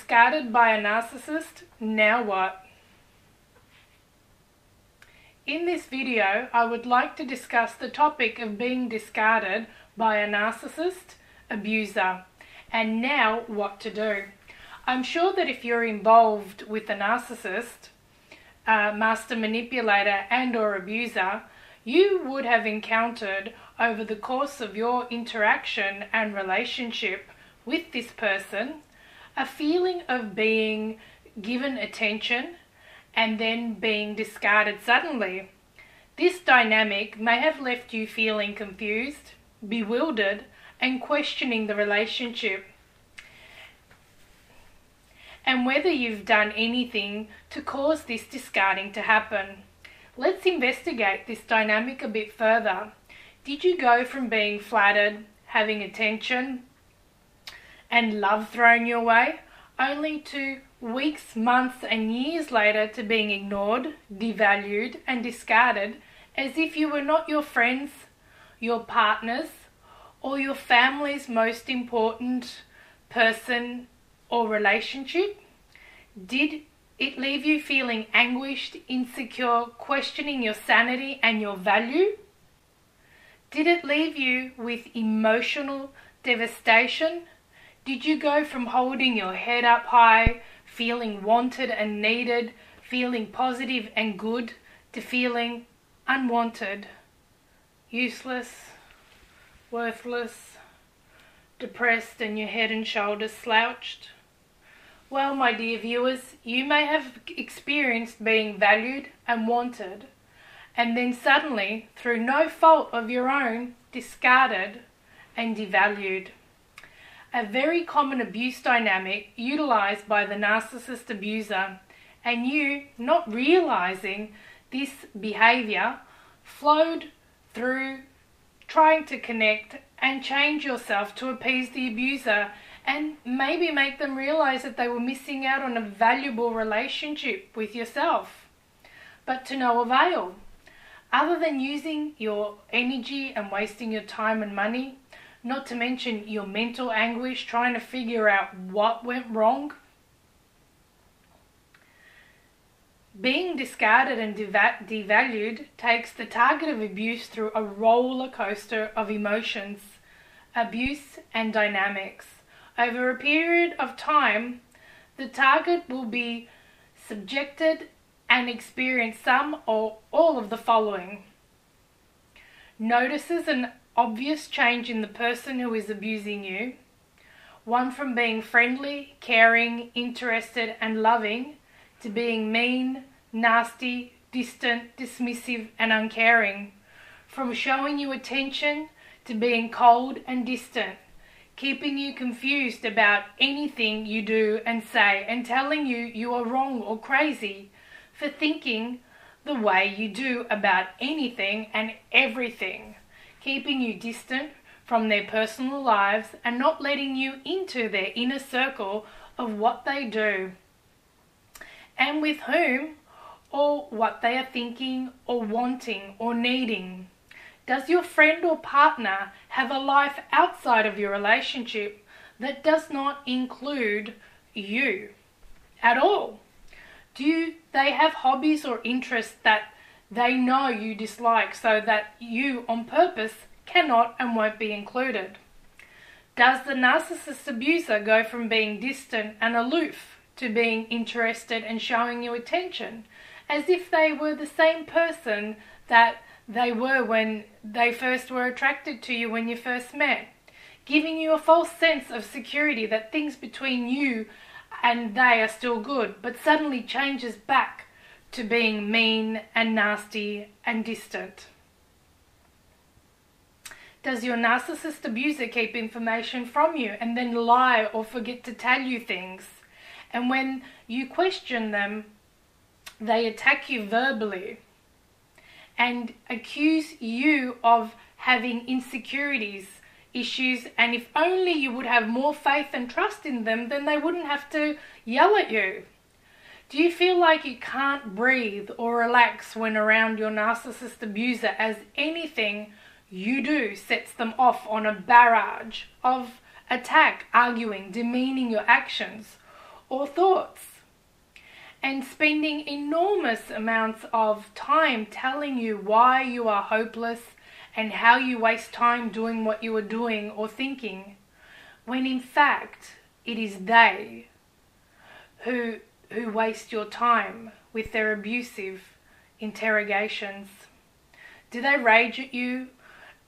discarded by a narcissist, now what? In this video, I would like to discuss the topic of being discarded by a narcissist abuser, and now what to do. I'm sure that if you're involved with a narcissist, master manipulator and or abuser, you would have encountered over the course of your interaction and relationship with this person a feeling of being given attention and then being discarded suddenly. This dynamic may have left you feeling confused, bewildered, and questioning the relationship, and whether you've done anything to cause this discarding to happen. Let's investigate this dynamic a bit further. Did you go from being flattered, having attention, and love thrown your way, only to weeks, months, and years later to being ignored, devalued, and discarded as if you were not your friends, your partners, or your family's most important person or relationship? Did it leave you feeling anguished, insecure, questioning your sanity and your value? Did it leave you with emotional devastation? Did you go from holding your head up high, feeling wanted and needed, feeling positive and good, to feeling unwanted, useless, worthless, depressed, and your head and shoulders slouched? Well, my dear viewers, you may have experienced being valued and wanted, and then suddenly, through no fault of your own, discarded and devalued. A very common abuse dynamic utilized by the narcissist abuser, and you not realizing this behavior flowed through trying to connect and change yourself to appease the abuser and maybe make them realize that they were missing out on a valuable relationship with yourself, but to no avail. Other than using your energy and wasting your time and money, not to mention your mental anguish trying to figure out what went wrong. Being discarded and devalued takes the target of abuse through a roller coaster of emotions, abuse, and dynamics. Over a period of time, the target will be subjected and experience some or all of the following. Notices an obvious change in the person who is abusing you, one from being friendly, caring, interested, and loving to being mean, nasty, distant, dismissive, and uncaring, from showing you attention to being cold and distant, keeping you confused about anything you do and say, and telling you you are wrong or crazy for thinking the way you do about anything and everything, keeping you distant from their personal lives and not letting you into their inner circle of what they do and with whom, or what they are thinking or wanting or needing. Does your friend or partner have a life outside of your relationship that does not include you at all? Do they have hobbies or interests that they know you dislike so that you on purpose cannot and won't be included? Does the narcissist abuser go from being distant and aloof to being interested and showing you attention as if they were the same person that they were when they first were attracted to you when you first met, giving you a false sense of security that things between you and they are still good, but suddenly changes back to being mean and nasty and distant? Does your narcissist abuser keep information from you and then lie or forget to tell you things? And when you question them, they attack you verbally and accuse you of having insecurities, issues, and if only you would have more faith and trust in them, then they wouldn't have to yell at you. Do you feel like you can't breathe or relax when around your narcissist abuser, as anything you do sets them off on a barrage of attack, arguing, demeaning your actions? or thoughts, and spending enormous amounts of time telling you why you are hopeless and how you waste time doing what you are doing or thinking, when in fact it is they who waste your time with their abusive interrogations. Do they rage at you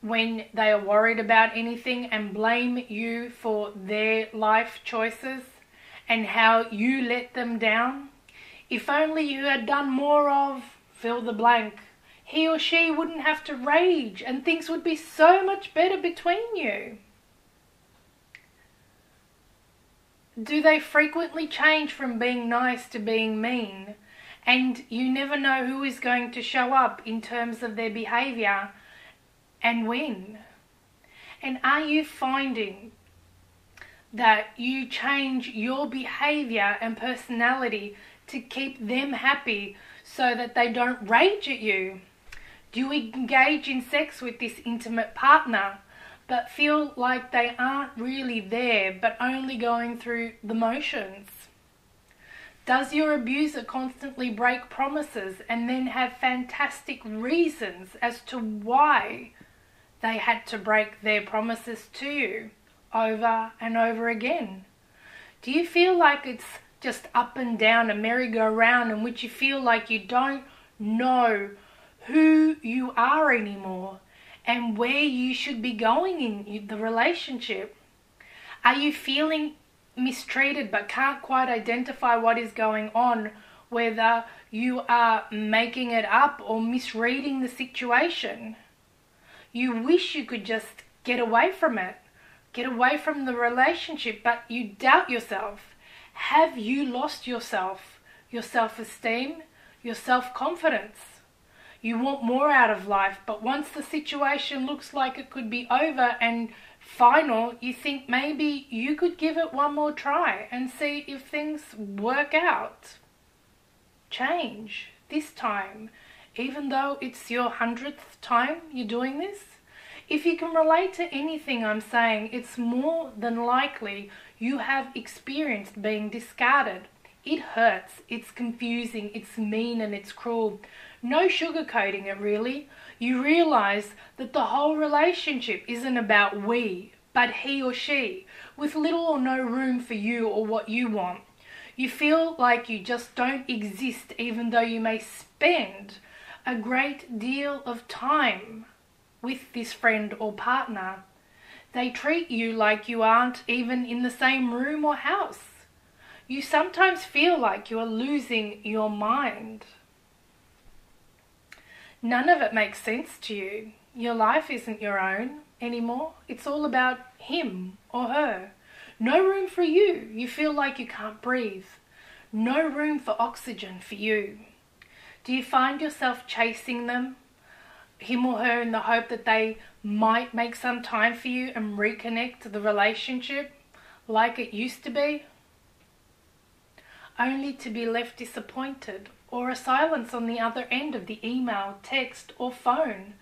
when they are worried about anything and blame you for their life choices and how you let them down? If only you had done more of fill the blank, he or she wouldn't have to rage and things would be so much better between you. Do they frequently change from being nice to being mean, and you never know who is going to show up in terms of their behavior and when? And are you finding that you change your behavior and personality to keep them happy so that they don't rage at you? Do you engage in sex with this intimate partner but feel like they aren't really there but only going through the motions? Does your abuser constantly break promises and then have fantastic reasons as to why they had to break their promises to you over and over again? Do you feel like it's just up and down a merry-go-round in which you feel like you don't know who you are anymore and where you should be going in the relationship? Are you feeling mistreated but can't quite identify what is going on, whether you are making it up or misreading the situation? You wish you could just get away from it, get away from the relationship, but you doubt yourself. Have you lost yourself, your self-esteem, your self-confidence? You want more out of life, but once the situation looks like it could be over and final, you think maybe you could give it one more try and see if things work out. Change this time, even though it's your 100th time you're doing this. If you can relate to anything I'm saying, it's more than likely you have experienced being discarded. It hurts, it's confusing, it's mean and it's cruel. No sugarcoating it really. You realize that the whole relationship isn't about we, but he or she, with little or no room for you or what you want. You feel like you just don't exist, even though you may spend a great deal of time with this friend or partner. They treat you like you aren't even in the same room or house. You sometimes feel like you are losing your mind. None of it makes sense to you. Your life isn't your own anymore. It's all about him or her. No room for you. You feel like you can't breathe. No room for oxygen for you. Do you find yourself chasing them, him or her, in the hope that they might make some time for you and reconnect the relationship like it used to be? Only to be left disappointed, or a silence on the other end of the email, text or phone,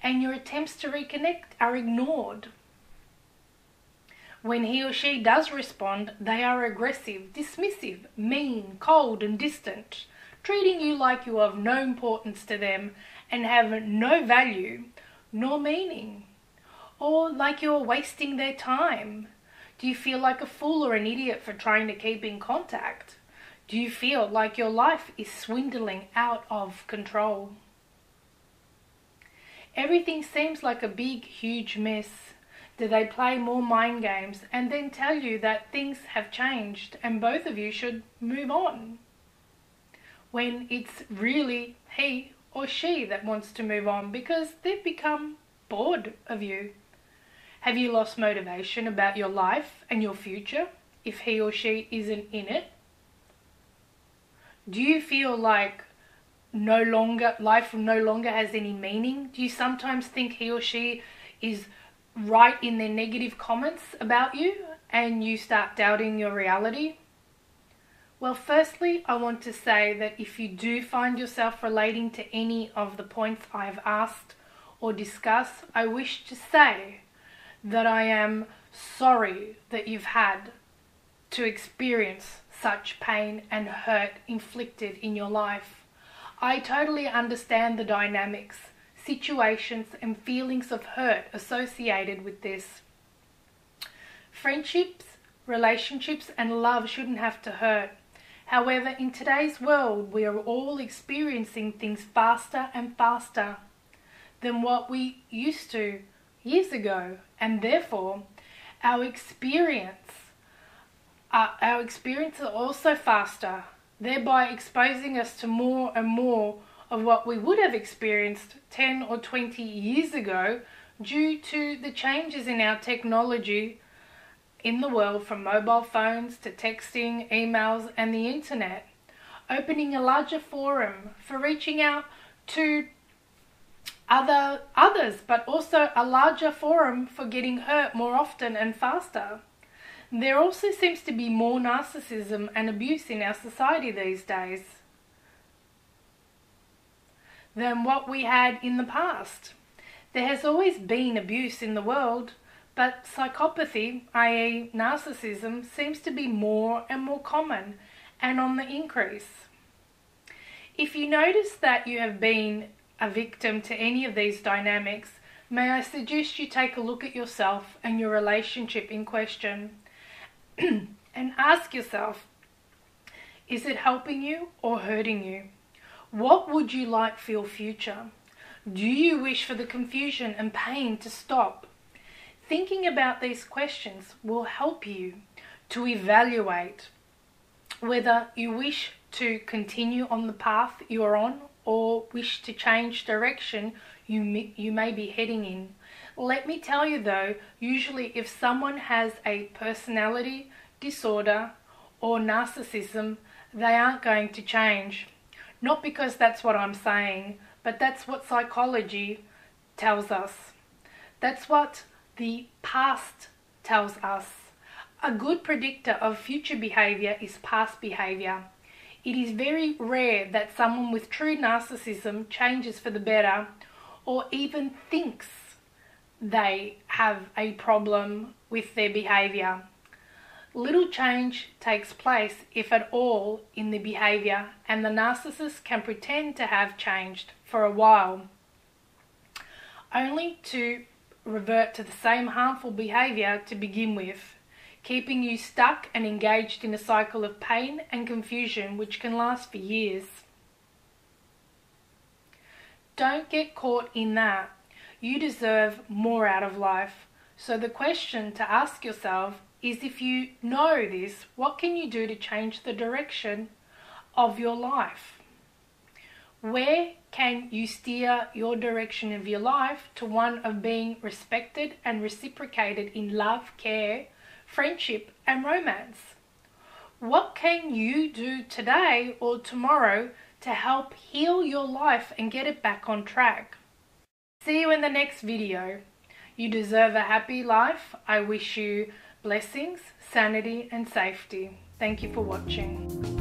and your attempts to reconnect are ignored. When he or she does respond, they are aggressive, dismissive, mean, cold and distant, treating you like you are of no importance to them and have no value nor meaning, or like you are wasting their time. Do you feel like a fool or an idiot for trying to keep in contact? Do you feel like your life is swindling out of control? Everything seems like a big, huge mess. Do they play more mind games and then tell you that things have changed and both of you should move on, when it's really he or she that wants to move on because they've become bored of you? Have you lost motivation about your life and your future if he or she isn't in it? Do you feel like life no longer has any meaning? Do you sometimes think he or she is right in their negative comments about you and you start doubting your reality? Well, firstly, I want to say that if you do find yourself relating to any of the points I've asked or discussed, I wish to say that I am sorry that you've had to experience such pain and hurt inflicted in your life. I totally understand the dynamics, situations and feelings of hurt associated with this. Friendships, relationships and love shouldn't have to hurt. However, in today's world, we are all experiencing things faster and faster than what we used to years ago, and therefore our experiences are also faster, thereby exposing us to more and more of what we would have experienced 10 or 20 years ago due to the changes in our technology in the world, from mobile phones to texting, emails and the internet, opening a larger forum for reaching out to others, but also a larger forum for getting hurt more often and faster. There also seems to be more narcissism and abuse in our society these days than what we had in the past. There has always been abuse in the world, but psychopathy, i.e. narcissism, seems to be more and more common and on the increase. If you notice that you have been a victim to any of these dynamics, may I suggest you take a look at yourself and your relationship in question and ask yourself, is it helping you or hurting you? What would you like for your future? Do you wish for the confusion and pain to stop? Thinking about these questions will help you to evaluate whether you wish to continue on the path you're on or wish to change direction you may be heading in. Let me tell you though, usually if someone has a personality disorder or narcissism, they aren't going to change. Not because that's what I'm saying, but that's what psychology tells us. That's what the past tells us. A good predictor of future behavior is past behavior. It is very rare that someone with true narcissism changes for the better or even thinks they have a problem with their behavior. Little change takes place, if at all, in the behavior, and the narcissist can pretend to have changed for a while, only to revert to the same harmful behavior to begin with, keeping you stuck and engaged in a cycle of pain and confusion which can last for years. Don't get caught in that. You deserve more out of life. So the question to ask yourself is, if you know this, what can you do to change the direction of your life? Where can you steer your direction of your life to one of being respected and reciprocated in love, care, friendship and romance? What can you do today or tomorrow to help heal your life and get it back on track? See you in the next video. You deserve a happy life. I wish you blessings, sanity and safety. Thank you for watching.